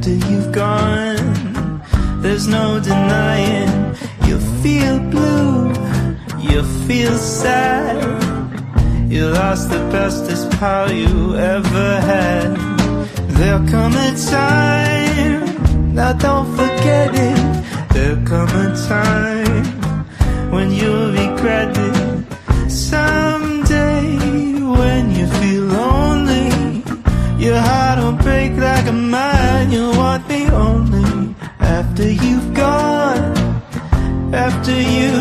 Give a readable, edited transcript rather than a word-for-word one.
after you've gone. There's no denying, you feel blue, you feel sad. You lost the bestest pal you ever had. There'll come a time, now don't forget it. There'll come a time when you'll regret it. Someday when you feel lonely, your heart will break like a mine. You want me only after you've gone, after you